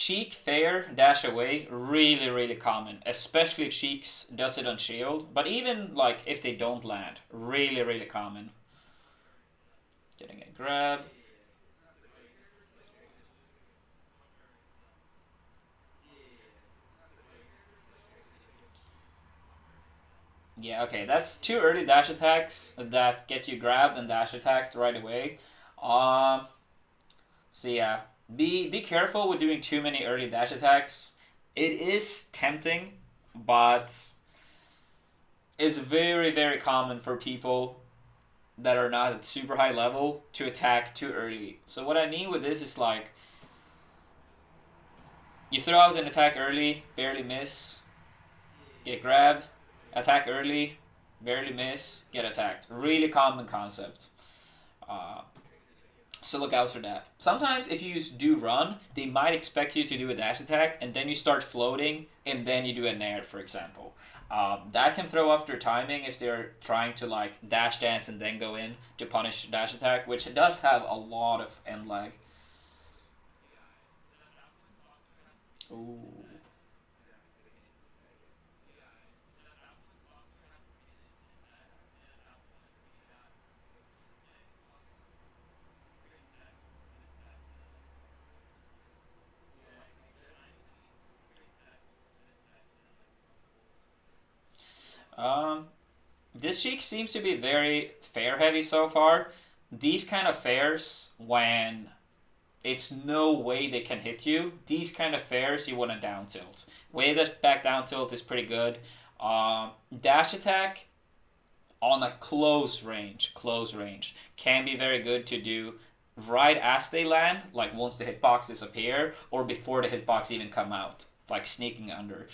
Sheik fair dash away, really really common, especially if Sheiks does it on shield. But even like if they don't land, really really common. Getting a grab. Yeah, okay, that's two early dash attacks that get you grabbed and dash attacked right away. Um, so yeah, be careful with doing too many early dash attacks. It is tempting, but it's very very common for people that are not at super high level to attack too early. So what I mean with this is like you throw out an attack early, barely miss, get grabbed, attack early, barely miss, get attacked. Really common concept. Uh, so look out for that. Sometimes if you do run, they might expect you to do a dash attack, and then you start floating, and then you do a nair, for example. That can throw off their timing if they're trying to like dash dance and then go in to punish dash attack, which does have a lot of end lag. Ooh. Um, this Sheik seems to be very fair heavy so far. These kind of fairs, when it's no way they can hit you, these kind of fairs you want to down tilt. Way that back down tilt is pretty good. Dash attack on a close range, can be very good to do right as they land, like once the hitboxes appear, or before the hitbox even come out, like sneaking under.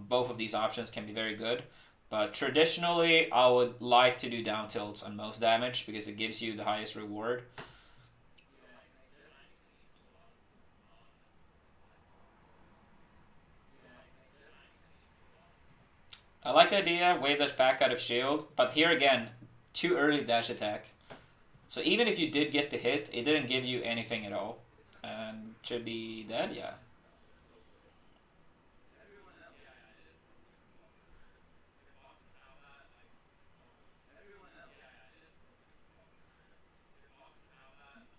Both of these options can be very good. But traditionally, I would like to do down tilts on most damage because it gives you the highest reward. I like the idea, wave dash back out of shield, but here again, too early dash attack. So even if you did get the hit, it didn't give you anything at all. And should be dead, yeah.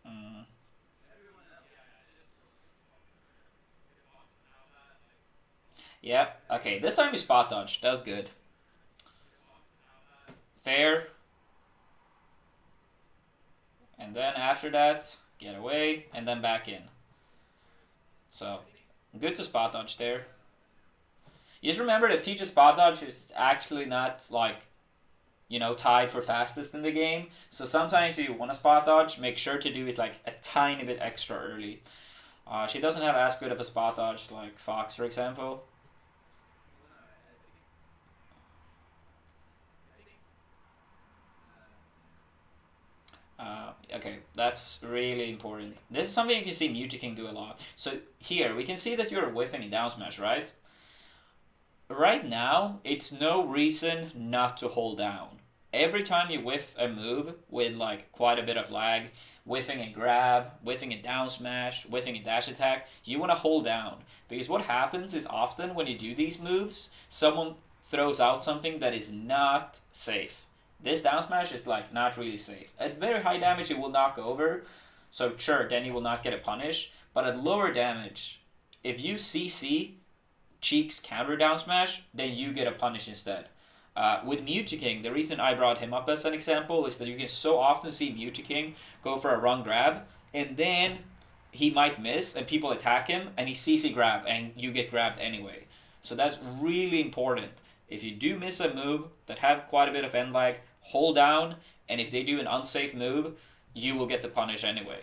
Mm. Yep, okay, this time you spot dodge, that's good. Fair, and then after that, get away, and then back in. So, good to spot dodge there. You just remember that Peach's spot dodge is actually not like, tied for fastest in the game. So sometimes if you want to spot dodge, make sure to do it like a tiny bit extra early. She doesn't have as good of a spot dodge like Fox, for example. Okay, that's really important. This is something you can see Mewtwo do a lot. So here, we can see that you're whiffing a down smash, right? Right now, it's no reason not to hold down. Every time you whiff a move with like quite a bit of lag, whiffing a grab, whiffing a down smash, whiffing a dash attack, you want to hold down. Because what happens is often when you do these moves, someone throws out something that is not safe. This down smash is like not really safe. At very high damage, it will knock over, so sure, then you will not get a punish. But at lower damage, if you CC Cheek's counter down smash, then you get a punish instead. With Mewtwo, the reason I brought him up as an example is that you can so often see Mewtwo go for a wrong grab, and then he might miss, and people attack him, and he CC grab, and you get grabbed anyway. So that's really important. If you do miss a move that have quite a bit of end lag, hold down, and if they do an unsafe move, you will get the punish anyway.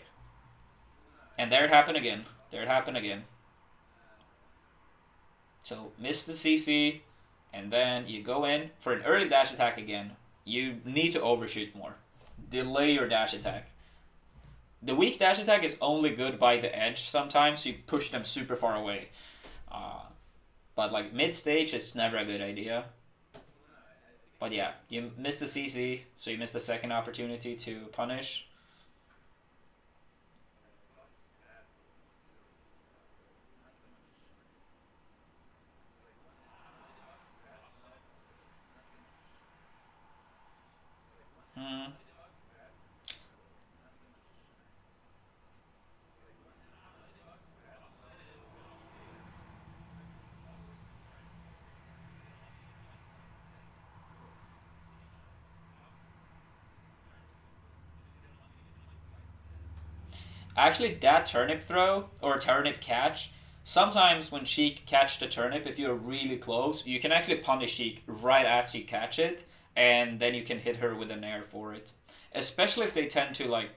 And there it happened again. There it happened again. So miss the CC, and then you go in for an early dash attack again. You need to overshoot more. Delay your dash attack. The weak dash attack is only good by the edge sometimes, so you push them super far away. Uh, but like mid stage, it's never a good idea. But yeah, you missed the CC, so you missed the second opportunity to punish. Hmm. Actually, that turnip throw or turnip catch, sometimes when Sheik catch the turnip, if you're really close, you can actually punish Sheik right as she catch it, and then you can hit her with an air for it. Especially if they tend to like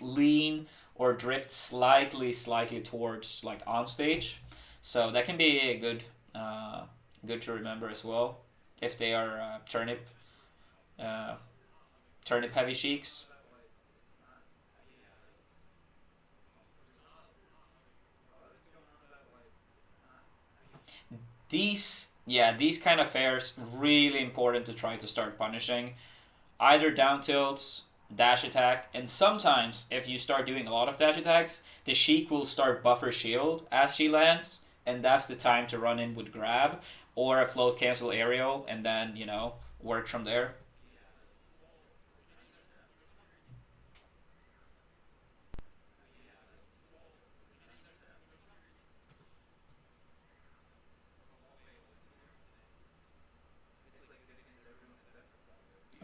lean or drift slightly towards like on stage. So that can be a good to remember as well if they are uh, turnip heavy Sheiks. These kind of fairs really important to try to start punishing either down tilts, dash attack, and sometimes if you start doing a lot of dash attacks, the Sheik will start buffer shield as she lands, and that's the time to run in with grab or a float cancel aerial, and then work from there.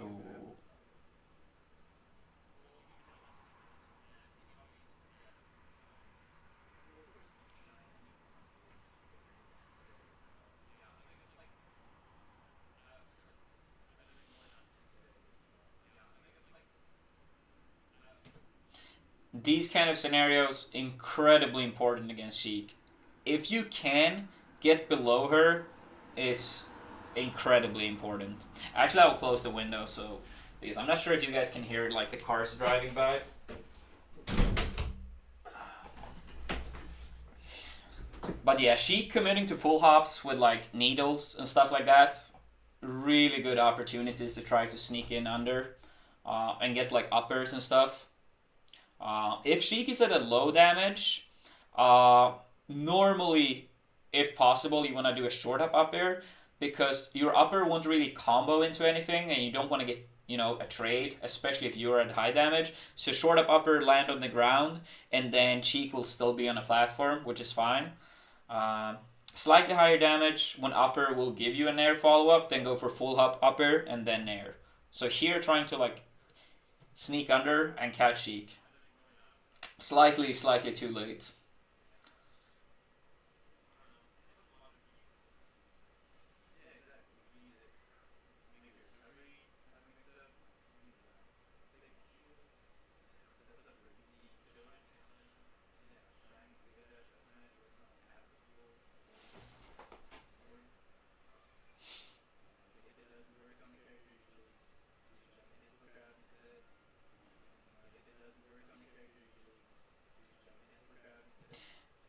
Ooh. These kind of scenarios incredibly important against Sheik. If you can get below her, is incredibly important. Actually, I'll close the window so because I'm not sure if you guys can hear like the cars driving by. But yeah, Sheik committing to full hops with like needles and stuff like that, really good opportunities to try to sneak in under and get like uppers and stuff. If Sheik is at a low damage, uh, normally, if possible, you want to do a short up air because your upper won't really combo into anything and you don't want to get a trade, especially if you're at high damage. So short upper land on the ground and then Cheek will still be on a platform, which is fine. Uh, Slightly higher damage when upper will give you a nair follow up, then go for full hop upper and then nair. So here trying to like sneak under and catch Sheik. Slightly too late.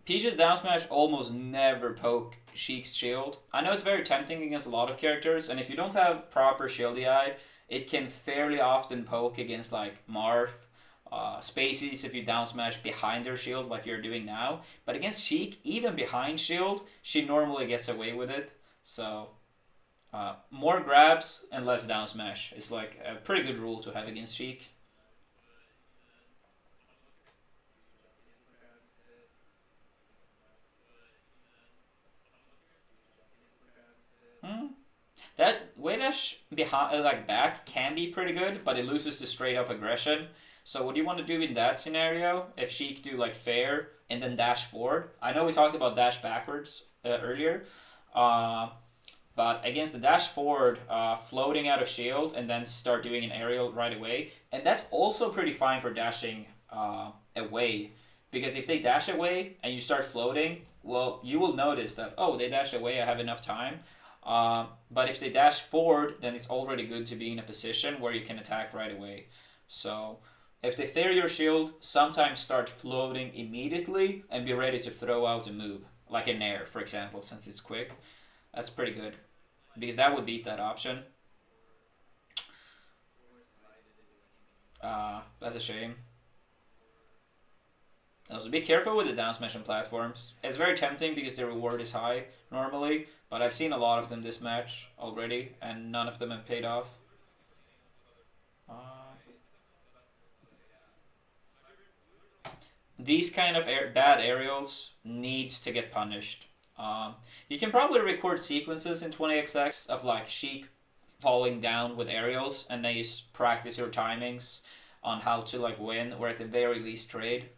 Peach's down smash almost never poke Sheik's shield. I know it's very tempting against a lot of characters, and if you don't have proper shield EI, it can fairly often poke against like Marth, Spaceys if you down smash behind their shield like you're doing now. But against Sheik, even behind shield, she normally gets away with it. So more grabs and less down smash is like a pretty good rule to have against Sheik. Hmm? That way dash behind, like back, can be pretty good, but it loses the straight up aggression. So what do you want to do in that scenario? If Sheik do like fair and then dash forward, I know we talked about dash backwards earlier, uh, but against the dash forward, floating out of shield and then start doing an aerial right away, and that's also pretty fine for dashing away, because if they dash away and you start floating, well, you will notice that oh they dashed away, I have enough time. But if they dash forward, then it's already good to be in a position where you can attack right away. So if they clear your shield, sometimes start floating immediately and be ready to throw out a move, like a nair, for example, since it's quick. That's pretty good because that would beat that option. That's a shame. Also, be careful with the down smash on platforms. It's very tempting because the reward is high normally, but I've seen a lot of them this match already, and none of them have paid off. these kind of bad aerials needs to get punished. You can probably record sequences in 20XX of like Sheik falling down with aerials, and then you practice your timings on how to like win, or at the very least trade.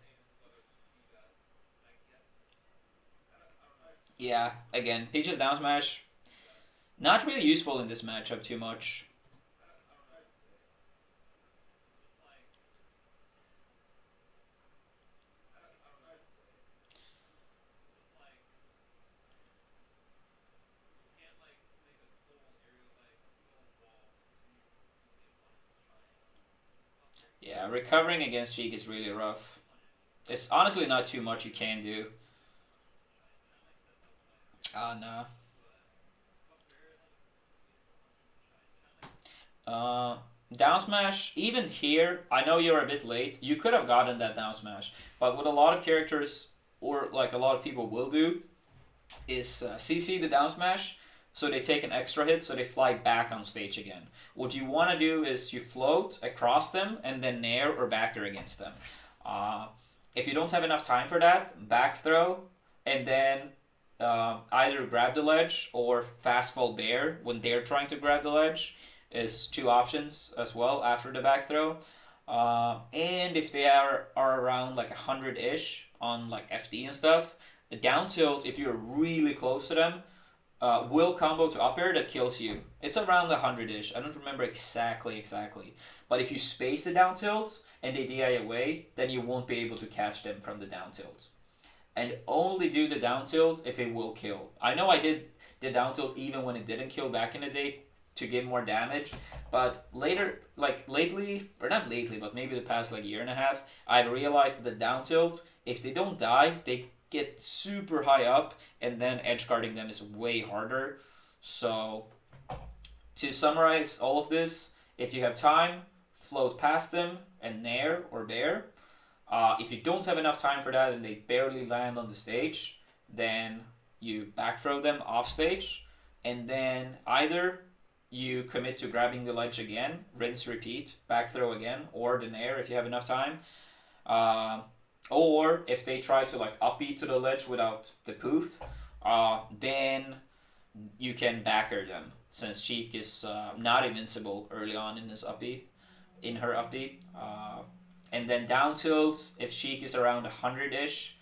Yeah, again, Peach's down smash not really useful in this matchup too much. Yeah, recovering against Sheik is really rough. It's honestly not too much you can do. Ah, no. Uh, Down smash, even here, I know you're a bit late. You could have gotten that down smash, but what a lot of characters or like a lot of people will do is CC the down smash, so they take an extra hit, so they fly back on stage again. What you want to do is you float across them and then nair or backer against them. Uh, if you don't have enough time for that, back throw and then either grab the ledge or fast fall bear when they're trying to grab the ledge is two options as well after the back throw. And if they are around like 100 ish on like FD and stuff, the down tilt, if you're really close to them, will combo to up air that kills you. It's around 100 ish. I don't remember exactly. But if you space the down tilt and they DI away, then you won't be able to catch them from the down tilt. And only do the down tilt if it will kill. I know I did the down tilt even when it didn't kill back in the day to give more damage, but later, like lately, or not lately, but maybe the past like year and a half, I've realized that the down tilt, if they don't die, they get super high up, and then edge guarding them is way harder. So, to summarize all of this, if you have time, float past them and nair or bear. If you don't have enough time for that and they barely land on the stage, then you back throw them off stage, and then either you commit to grabbing the ledge again, rinse, repeat, back throw again, or the nair if you have enough time. Uh, or if they try to like up to the ledge without the poof, then you can backer them since Sheik is not invincible early on in his up in her up and then down tilts if Sheik is around 100 ish.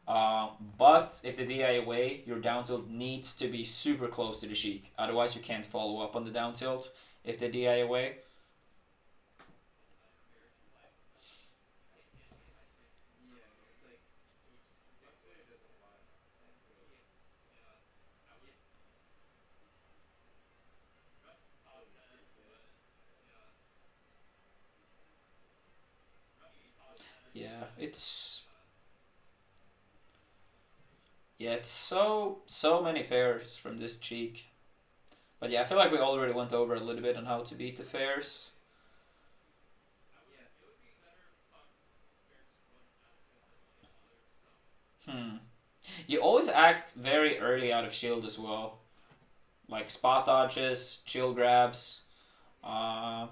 But if the DI away, your down tilt needs to be super close to the Sheik. Otherwise, you can't follow up on the down tilt if the DI away. Yeah, it's so many fairs from this cheek. But yeah, I feel like we already went over a little bit on how to beat the fairs. Hmm. You always act very early out of shield as well, like spot dodges, chill grabs. Uh,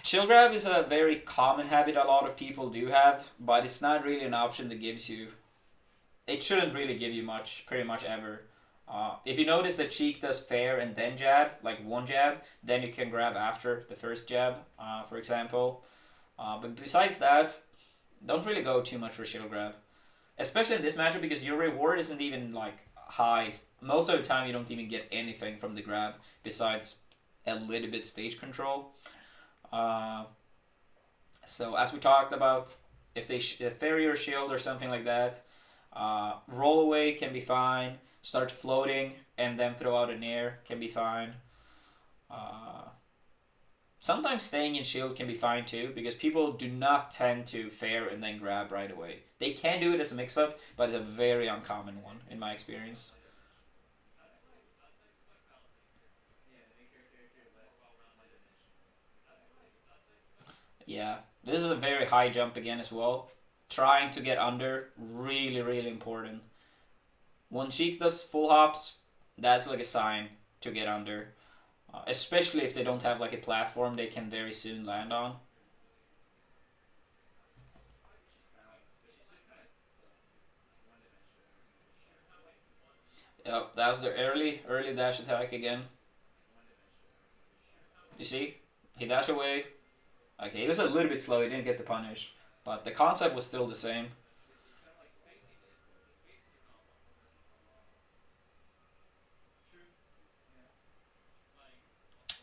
Chill grab is a very common habit a lot of people do have, but it's not really an option that gives you. It shouldn't really give you much, pretty much ever. If you notice that Cheek does fair and then jab, like one jab, then you can grab after the first jab, for example. But besides that, don't really go too much for shield grab, especially in this matchup because your reward isn't even like high. Most of the time, you don't even get anything from the grab besides a little bit stage control. Uh, so as we talked about, if they ferry or shield or something like that, roll away can be fine. Start floating and then throw out an air can be fine. Uh, Sometimes staying in shield can be fine too because people do not tend to fair and then grab right away. They can do it as a mix up, but it's a very uncommon one in my experience. Yeah, this is a very high jump again as well. Trying to get under, really important. When Cheeks does full hops, that's like a sign to get under. Especially if they don't have like a platform they can very soon land on. Yep, that was the early dash attack again. You see? He dashed away. Okay, he was a little bit slow, he didn't get the punish. But the concept was still the same.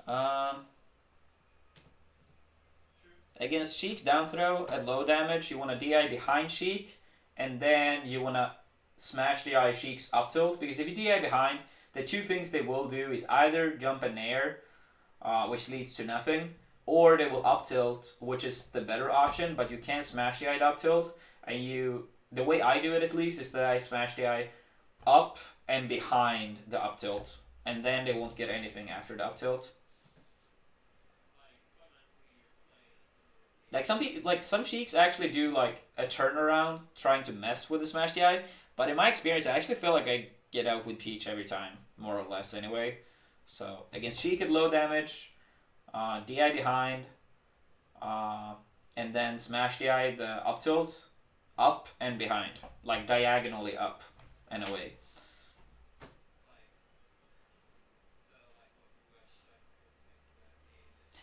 Um, Against Sheik's down throw at low damage, you want to DI behind Sheik, and then you want to smash DI Sheik's up tilt. Because if you DI behind, the two things they will do is either jump a nair, which leads to nothing, or they will up tilt, which is the better option, but you can smash DI up tilt. And the way I do it at least, is that I smash DI up and behind the up tilt, and then they won't get anything after the up tilt. Like some people, like some sheiks actually do like a turnaround trying to mess with the smash DI, but in my experience, I actually feel like I get out with Peach every time, more or less anyway. So against Sheik at low damage, DI behind, uh, and then smash DI the up tilt, up and behind, like diagonally up and away.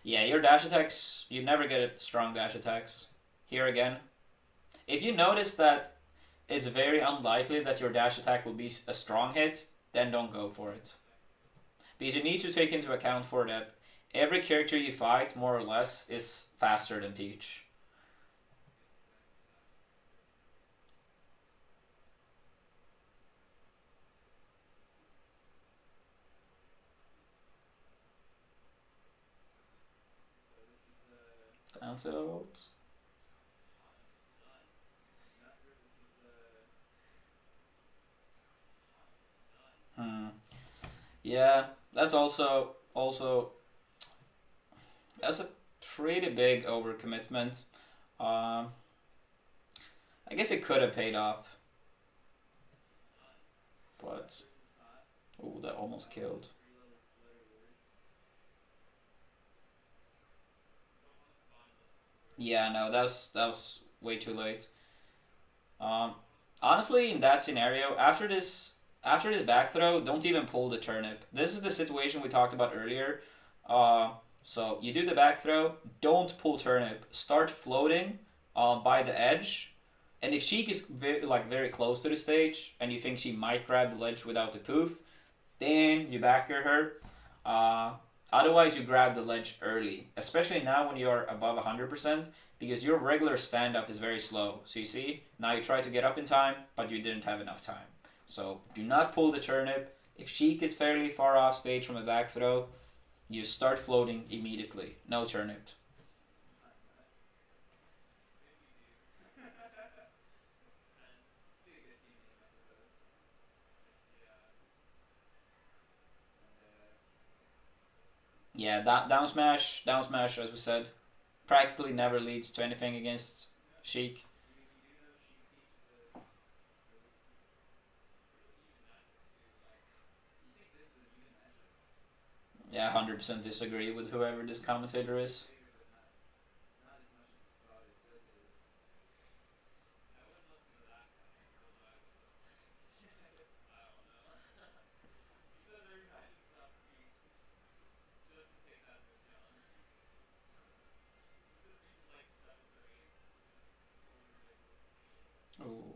Yeah, your dash attacks, you never get strong dash attacks. Here again, if you notice that it's very unlikely that your dash attack will be a strong hit, then don't go for it. Because you need to take into account for that every character you fight, more or less, is faster than Peach. Down tilt. Hmm. Yeah, that's also that's a pretty big overcommitment. Um, I guess it could have paid off, but oh, that almost killed. Yeah, no, that was way too late. Um, Honestly, in that scenario, after this back throw, don't even pull the turnip. This is the situation we talked about earlier. Uh, so you do the back throw, don't pull turnip. Start floating by the edge, and if Sheik is very close to the stage, and you think she might grab the ledge without the poof, then you backer her. Uh, Otherwise, you grab the ledge early, especially now when you're above 100%, because your regular stand up is very slow. So you see, now you try to get up in time, but you didn't have enough time. So do not pull the turnip. If Sheik is fairly far off stage from a back throw, you start floating immediately. No turnip. Yeah, down smash, as we said, practically never leads to anything against Sheik. Yeah, 100% disagree with whoever this commentator is. Ooh.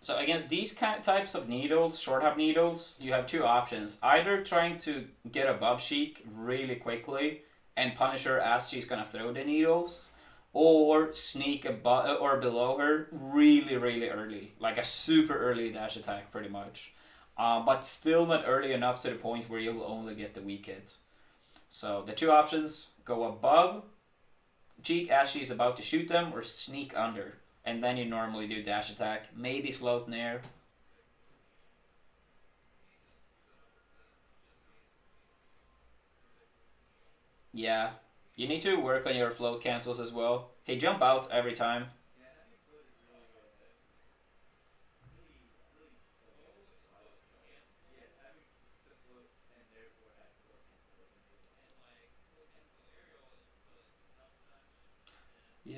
So against these types of needles, short hop needles, you have two options. Either trying to get above Sheik really quickly and punish her as she's gonna throw the needles, or sneak above or below her really early, like a super early dash attack, pretty much. But still not early enough to the point where you'll only get the weak hit. So the two options: go above Cheek as she's about to shoot them, or sneak under. And then you normally do dash attack, maybe float near. Yeah, you need to work on your float cancels as well. Hey, jump out every time.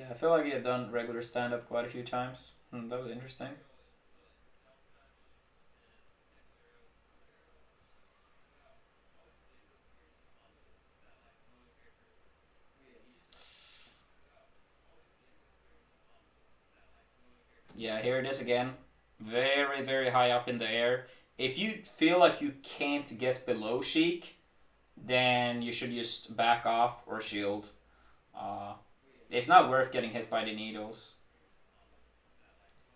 Yeah, I feel like you've done regular stand up quite a few times. That was interesting. Yeah, here it is again. Very, very high up in the air. If you feel like you can't get below Sheik, then you should just back off or shield. Uh, it's not worth getting hit by the needles.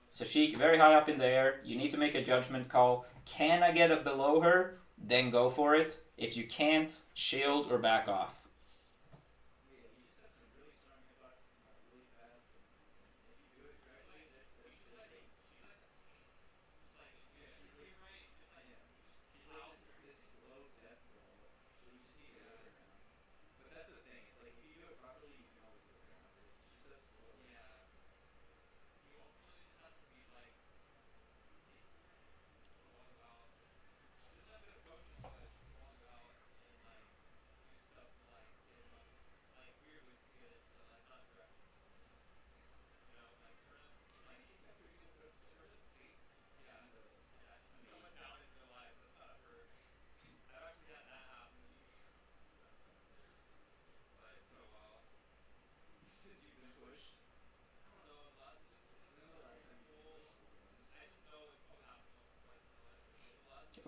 So Sheik, very high up in the air. You need to make a judgment call. Can I get it below her? Then go for it. If you can't, shield or back off.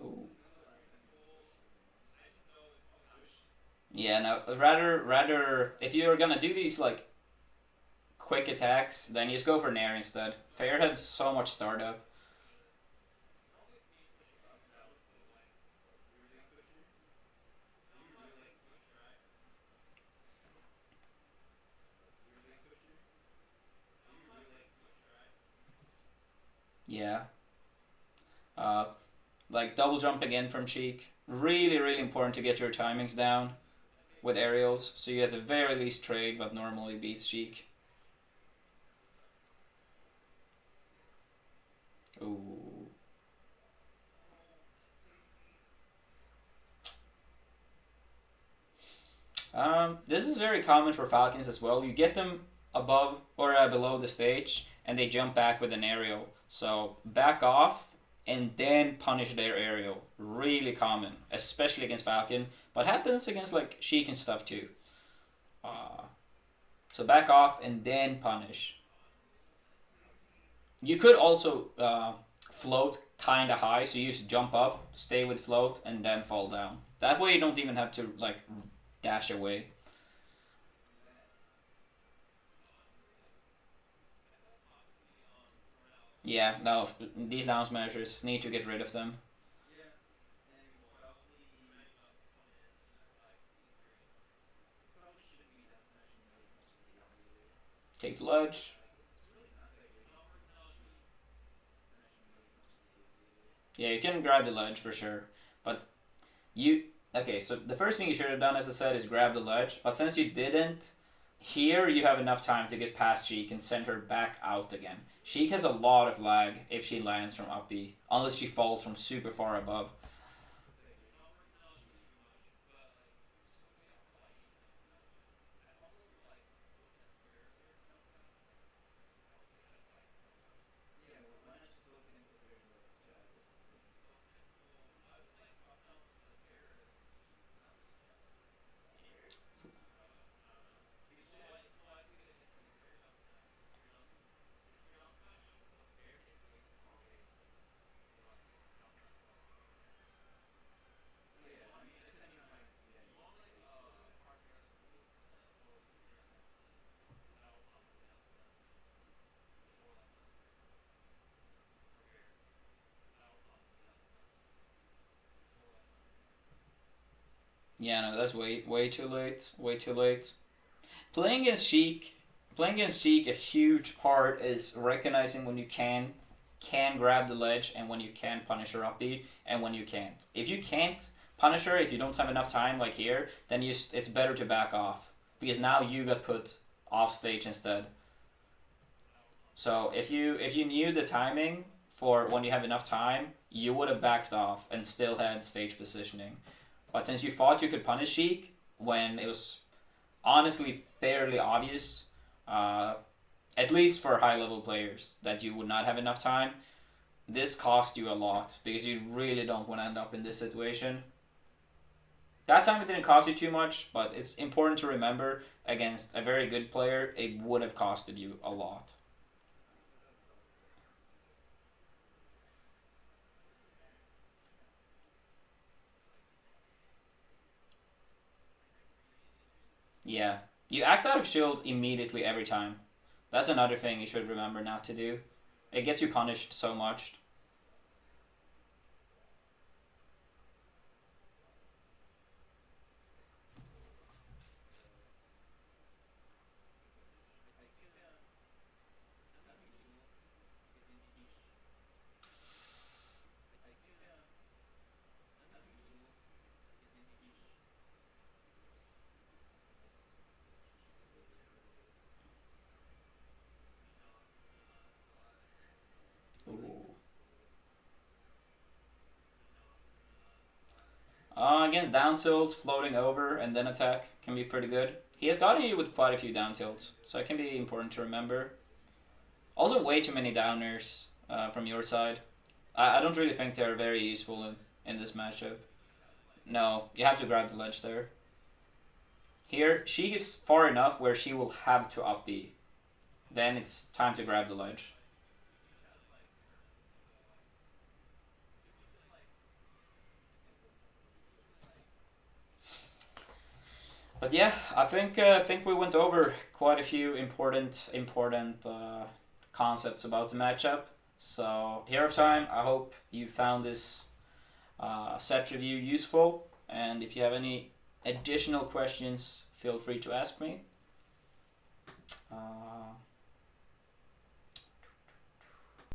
Ooh. Yeah, no, rather, if you're gonna do these like quick attacks, then you just go for Nair instead. Fair had so much startup. Yeah. Uh, like double jumping in from Sheik. Really, really important to get your timings down with aerials, so you at the very least trade, but normally beats Sheik. Ooh. This is very common for Falcons as well. You get them above or below the stage, and they jump back with an aerial. So back off and then punish their aerial. Really common, especially against Falcon, but happens against like Sheik and stuff too. Uh, so back off and then punish. You could also float kind of high, so you just jump up, stay with float, and then fall down. That way you don't even have to like dash away. Yeah, no, these down smashers need to get rid of them. Take the ledge. Yeah, you can grab the ledge for sure, but you okay? So the first thing you should have done, as I said, is grab the ledge. But since you didn't, here you have enough time to get past Sheik and send her back out again. Sheik has a lot of lag if she lands from up B, unless she falls from super far above. Yeah, no, that's way too late. Way too late. Playing against Sheik, playing against Sheik, a huge part is recognizing when you can grab the ledge and when you can punish her up B and when you can't. If you can't punish her, if you don't have enough time like here, then it's better to back off because now you got put off stage instead. So if you knew the timing for when you have enough time, you would have backed off and still had stage positioning. But since you thought you could punish Sheik when it was honestly fairly obvious. At least for high level players that you would not have enough time. This cost you a lot because you really don't want to end up in this situation. That time it didn't cost you too much, but it's important to remember against a very good player, it would have costed you a lot. Yeah. You act out of shield immediately every time. That's another thing you should remember not to do. It gets you punished so much. Ooh. Against down tilts, floating over, and then attack can be pretty good. He has gotten you with quite a few down tilts, so it can be important to remember. Also, way too many downers from your side. I don't really think they're very useful in this matchup. No, you have to grab the ledge there. Here, she is far enough where she will have to up B. Then it's time to grab the ledge. But yeah, I think we went over quite a few important concepts about the matchup. So here of time, I hope you found this set review useful. And if you have any additional questions, feel free to ask me. Uh,